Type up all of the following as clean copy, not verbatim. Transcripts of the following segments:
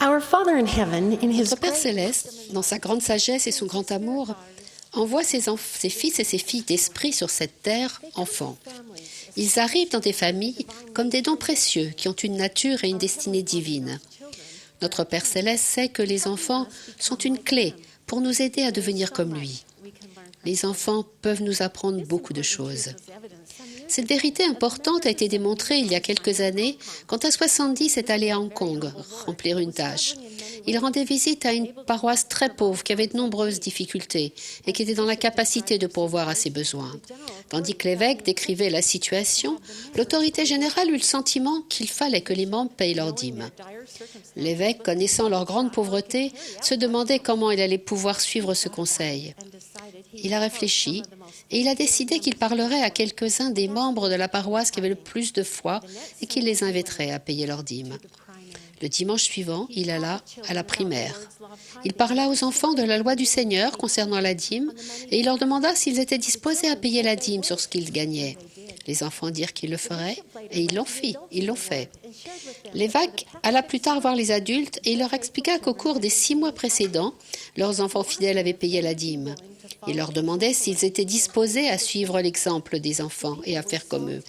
Our Father in heaven, in His Notre Père céleste, dans sa grande sagesse et son grand amour, envoie ses fils et ses filles d'esprit sur cette terre, enfants. Ils arrivent dans des familles comme des dons précieux qui ont une nature et une destinée divine. Notre Père céleste sait que les enfants sont une clé pour nous aider à devenir comme lui. Les enfants peuvent nous apprendre beaucoup de choses. Cette vérité importante a été démontrée il y a quelques années quand A70 est allé à Hong Kong remplir une tâche. Il rendait visite à une paroisse très pauvre qui avait de nombreuses difficultés et qui était dans la capacité de pourvoir à ses besoins. Tandis que l'évêque décrivait la situation, l'autorité générale eut le sentiment qu'il fallait que les membres payent leurs dîmes. L'évêque, connaissant leur grande pauvreté, se demandait comment il allait pouvoir suivre ce conseil. Il a réfléchi et il a décidé qu'il parlerait à quelques-uns des membres de la paroisse qui avaient le plus de foi et qu'il les inviterait à payer leurs dîmes. Le dimanche suivant, il alla à la primaire. Il parla aux enfants de la loi du Seigneur concernant la dîme et il leur demanda s'ils étaient disposés à payer la dîme sur ce qu'ils gagnaient. Les enfants dirent qu'ils le feraient et ils l'ont fait. L'évêque alla plus tard voir les adultes et il leur expliqua qu'au cours des 6 mois précédents, leurs enfants fidèles avaient payé la dîme. Il leur demandait s'ils étaient disposés à suivre l'exemple des enfants et à faire comme eux.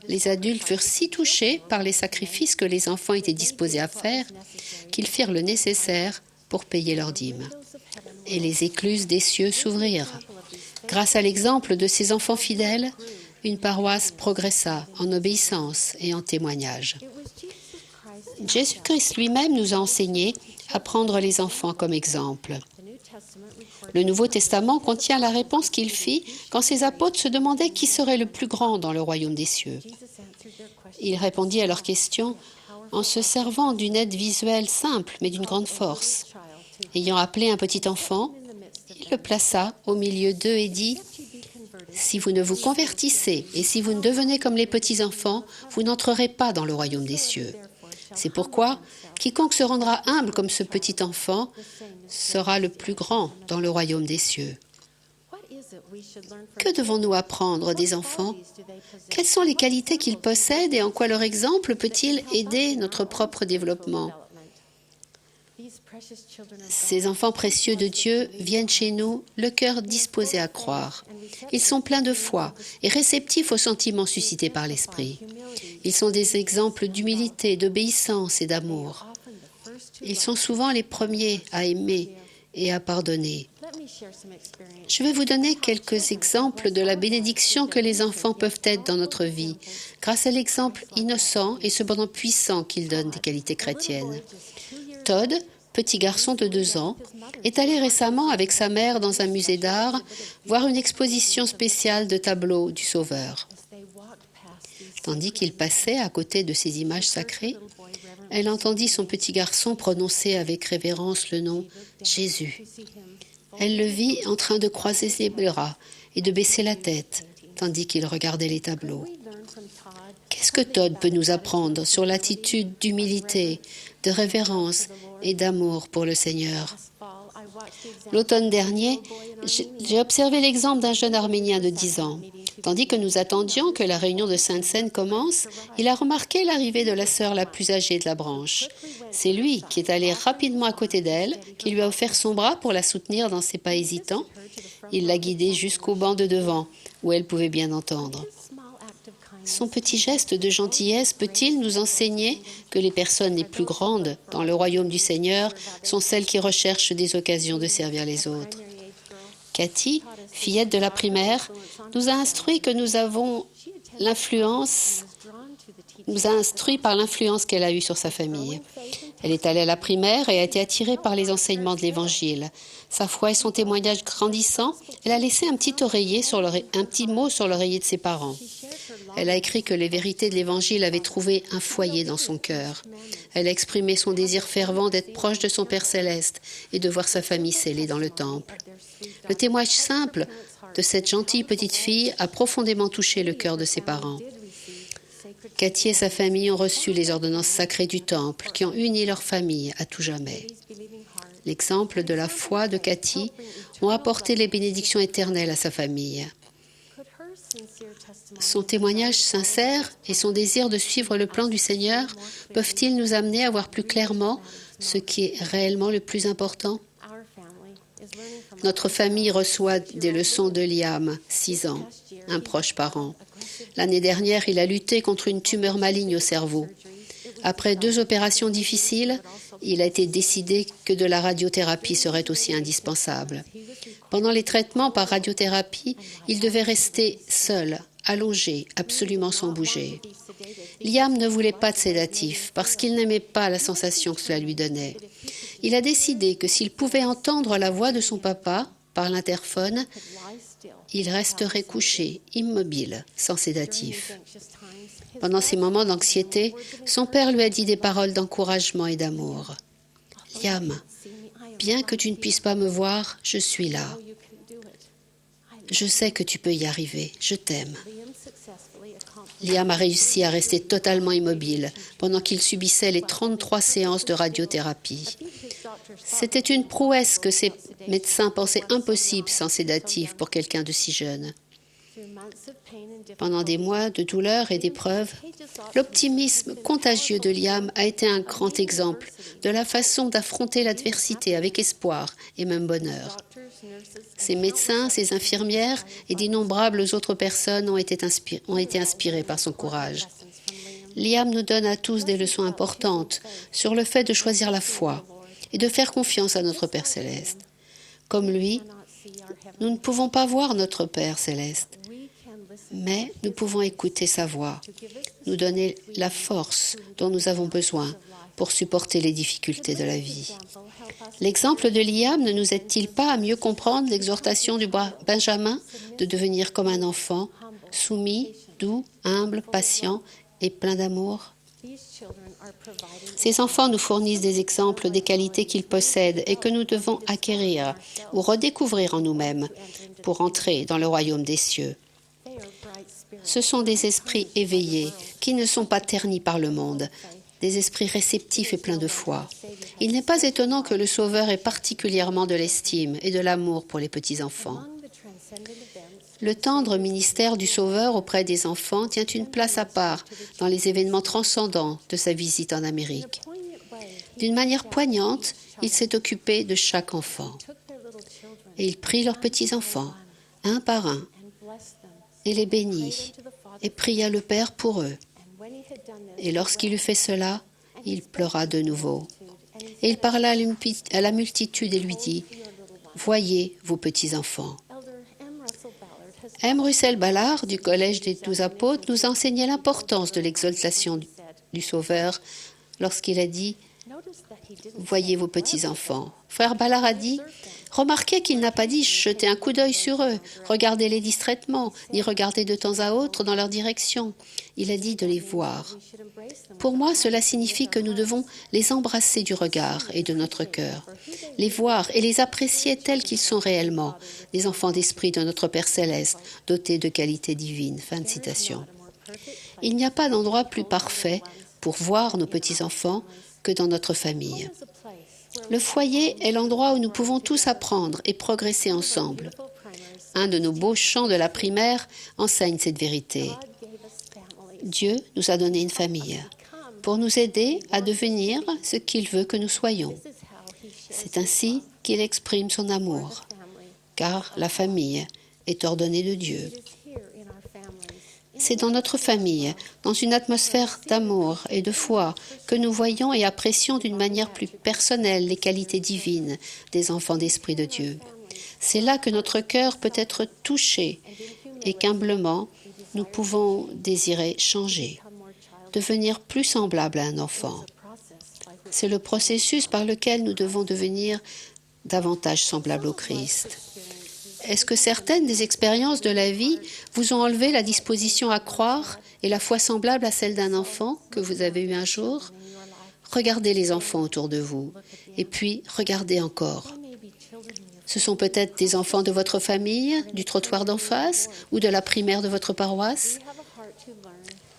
Les adultes furent si touchés par les sacrifices que les enfants étaient disposés à faire qu'ils firent le nécessaire pour payer leurs dîmes. Et les écluses des cieux s'ouvrirent. Grâce à l'exemple de ces enfants fidèles, une paroisse progressa en obéissance et en témoignage. Jésus-Christ lui-même nous a enseigné à prendre les enfants comme exemple. Le Nouveau Testament contient la réponse qu'il fit quand ses apôtres se demandaient qui serait le plus grand dans le royaume des cieux. Il répondit à leurs questions en se servant d'une aide visuelle simple mais d'une grande force. Ayant appelé un petit enfant, il le plaça au milieu d'eux et dit « Si vous ne vous convertissez et si vous ne devenez comme les petits-enfants, vous n'entrerez pas dans le royaume des cieux. C'est pourquoi quiconque se rendra humble comme ce petit enfant sera le plus grand dans le royaume des cieux. » Que devons-nous apprendre des enfants? Quelles sont les qualités qu'ils possèdent et en quoi leur exemple peut-il aider notre propre développement? Ces enfants précieux de Dieu viennent chez nous le cœur disposé à croire. Ils sont pleins de foi et réceptifs aux sentiments suscités par l'Esprit. Ils sont des exemples d'humilité, d'obéissance et d'amour. Ils sont souvent les premiers à aimer et à pardonner. Je vais vous donner quelques exemples de la bénédiction que les enfants peuvent être dans notre vie, grâce à l'exemple innocent et cependant puissant qu'ils donnent des qualités chrétiennes. Todd, petit garçon de 2 ans, est allé récemment avec sa mère dans un musée d'art voir une exposition spéciale de tableaux du Sauveur. Tandis qu'il passait à côté de ces images sacrées, elle entendit son petit garçon prononcer avec révérence le nom Jésus. Elle le vit en train de croiser ses bras et de baisser la tête, tandis qu'il regardait les tableaux. Qu'est-ce que Todd peut nous apprendre sur l'attitude d'humilité, de révérence et d'amour pour le Seigneur? L'automne dernier, j'ai observé l'exemple d'un jeune Arménien de 10 ans. Tandis que nous attendions que la réunion de Sainte-Seine commence, il a remarqué l'arrivée de la sœur la plus âgée de la branche. C'est lui qui est allé rapidement à côté d'elle, qui lui a offert son bras pour la soutenir dans ses pas hésitants. Il l'a guidée jusqu'au banc de devant, où elle pouvait bien entendre. Son petit geste de gentillesse peut-il nous enseigner que les personnes les plus grandes dans le royaume du Seigneur sont celles qui recherchent des occasions de servir les autres? Cathy, fillette de la primaire, nous a instruit par l'influence qu'elle a eue sur sa famille. Elle est allée à la primaire et a été attirée par les enseignements de l'Évangile. Sa foi et son témoignage grandissant, elle a laissé un petit mot sur l'oreiller de ses parents. Elle a écrit que les vérités de l'Évangile avaient trouvé un foyer dans son cœur. Elle a exprimé son désir fervent d'être proche de son Père céleste et de voir sa famille scellée dans le temple. Le témoignage simple de cette gentille petite fille a profondément touché le cœur de ses parents. Cathy et sa famille ont reçu les ordonnances sacrées du temple qui ont uni leur famille à tout jamais. L'exemple de la foi de Cathy ont apporté les bénédictions éternelles à sa famille. Son témoignage sincère et son désir de suivre le plan du Seigneur peuvent-ils nous amener à voir plus clairement ce qui est réellement le plus important? Notre famille reçoit des leçons de Liam, 6 ans, un proche parent. L'année dernière, il a lutté contre une tumeur maligne au cerveau. Après 2 opérations difficiles, il a été décidé que de la radiothérapie serait aussi indispensable. Pendant les traitements par radiothérapie, il devait rester seul, allongé, absolument sans bouger. Liam ne voulait pas de sédatif parce qu'il n'aimait pas la sensation que cela lui donnait. Il a décidé que s'il pouvait entendre la voix de son papa par l'interphone, il resterait couché, immobile, sans sédatif. Pendant ces moments d'anxiété, son père lui a dit des paroles d'encouragement et d'amour. « Liam, bien que tu ne puisses pas me voir, je suis là. Je sais que tu peux y arriver. Je t'aime. » Liam a réussi à rester totalement immobile pendant qu'il subissait les 33 séances de radiothérapie. C'était une prouesse que ses médecins pensaient impossible sans sédatif pour quelqu'un de si jeune. Pendant des mois de douleur et d'épreuves, l'optimisme contagieux de Liam a été un grand exemple de la façon d'affronter l'adversité avec espoir et même bonheur. Ses médecins, ses infirmières et d'innombrables autres personnes ont été inspirés par son courage. Liam nous donne à tous des leçons importantes sur le fait de choisir la foi et de faire confiance à notre Père céleste. Comme lui, nous ne pouvons pas voir notre Père céleste, mais nous pouvons écouter sa voix, nous donner la force dont nous avons besoin pour supporter les difficultés de la vie. L'exemple de Liam ne nous aide-t-il pas à mieux comprendre l'exhortation du Benjamin de devenir comme un enfant, soumis, doux, humble, patient et plein d'amour? Ces enfants nous fournissent des exemples des qualités qu'ils possèdent et que nous devons acquérir ou redécouvrir en nous-mêmes pour entrer dans le royaume des cieux. Ce sont des esprits éveillés qui ne sont pas ternis par le monde, des esprits réceptifs et pleins de foi. Il n'est pas étonnant que le Sauveur ait particulièrement de l'estime et de l'amour pour les petits-enfants. Le tendre ministère du Sauveur auprès des enfants tient une place à part dans les événements transcendants de sa visite en Amérique. D'une manière poignante, il s'est occupé de chaque enfant. Et il prit leurs petits-enfants, un par un, et les bénit, et pria le Père pour eux. Et lorsqu'il eut fait cela, il pleura de nouveau. Et il parla à la multitude et lui dit, « Voyez vos petits-enfants. » M. Russell Ballard, du Collège des 12 apôtres, nous a enseigné l'importance de l'exaltation du Sauveur lorsqu'il a dit « Voyez vos petits-enfants. » Frère Ballard a dit « Remarquez qu'il n'a pas dit « Jetez un coup d'œil sur eux, regardez-les distraitement, ni regardez de temps à autre dans leur direction. » Il a dit de les voir. Pour moi, cela signifie que nous devons les embrasser du regard et de notre cœur, les voir et les apprécier tels qu'ils sont réellement, les enfants d'esprit de notre Père céleste, dotés de qualités divines. Fin de citation. Il n'y a pas d'endroit plus parfait pour voir nos petits-enfants que dans notre famille. Le foyer est l'endroit où nous pouvons tous apprendre et progresser ensemble. Un de nos beaux chants de la primaire enseigne cette vérité. Dieu nous a donné une famille pour nous aider à devenir ce qu'il veut que nous soyons. C'est ainsi qu'il exprime son amour, car la famille est ordonnée de Dieu. C'est dans notre famille, dans une atmosphère d'amour et de foi, que nous voyons et apprécions d'une manière plus personnelle les qualités divines des enfants d'Esprit de Dieu. C'est là que notre cœur peut être touché et qu'humblement, nous pouvons désirer changer, devenir plus semblable à un enfant. C'est le processus par lequel nous devons devenir davantage semblables au Christ. Est-ce que certaines des expériences de la vie vous ont enlevé la disposition à croire et la foi semblable à celle d'un enfant que vous avez eu un jour? Regardez les enfants autour de vous et puis regardez encore. Ce sont peut-être des enfants de votre famille, du trottoir d'en face ou de la primaire de votre paroisse.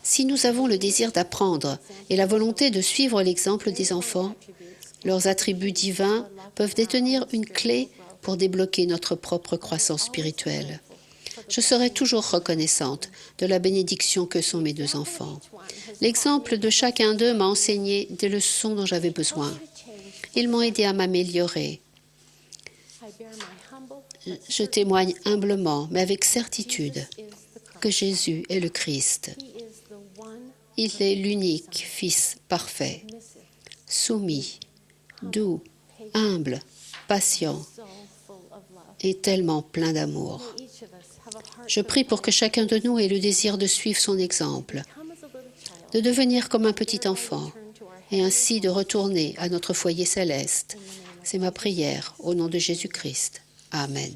Si nous avons le désir d'apprendre et la volonté de suivre l'exemple des enfants, leurs attributs divins peuvent détenir une clé pour débloquer notre propre croissance spirituelle. Je serai toujours reconnaissante de la bénédiction que sont mes deux enfants. L'exemple de chacun d'eux m'a enseigné des leçons dont j'avais besoin. Ils m'ont aidé à m'améliorer. Je témoigne humblement, mais avec certitude, que Jésus est le Christ. Il est l'unique Fils parfait, soumis, doux, humble, patient et tellement plein d'amour. Je prie pour que chacun de nous ait le désir de suivre son exemple, de devenir comme un petit enfant et ainsi de retourner à notre foyer céleste. C'est ma prière au nom de Jésus-Christ. Amen.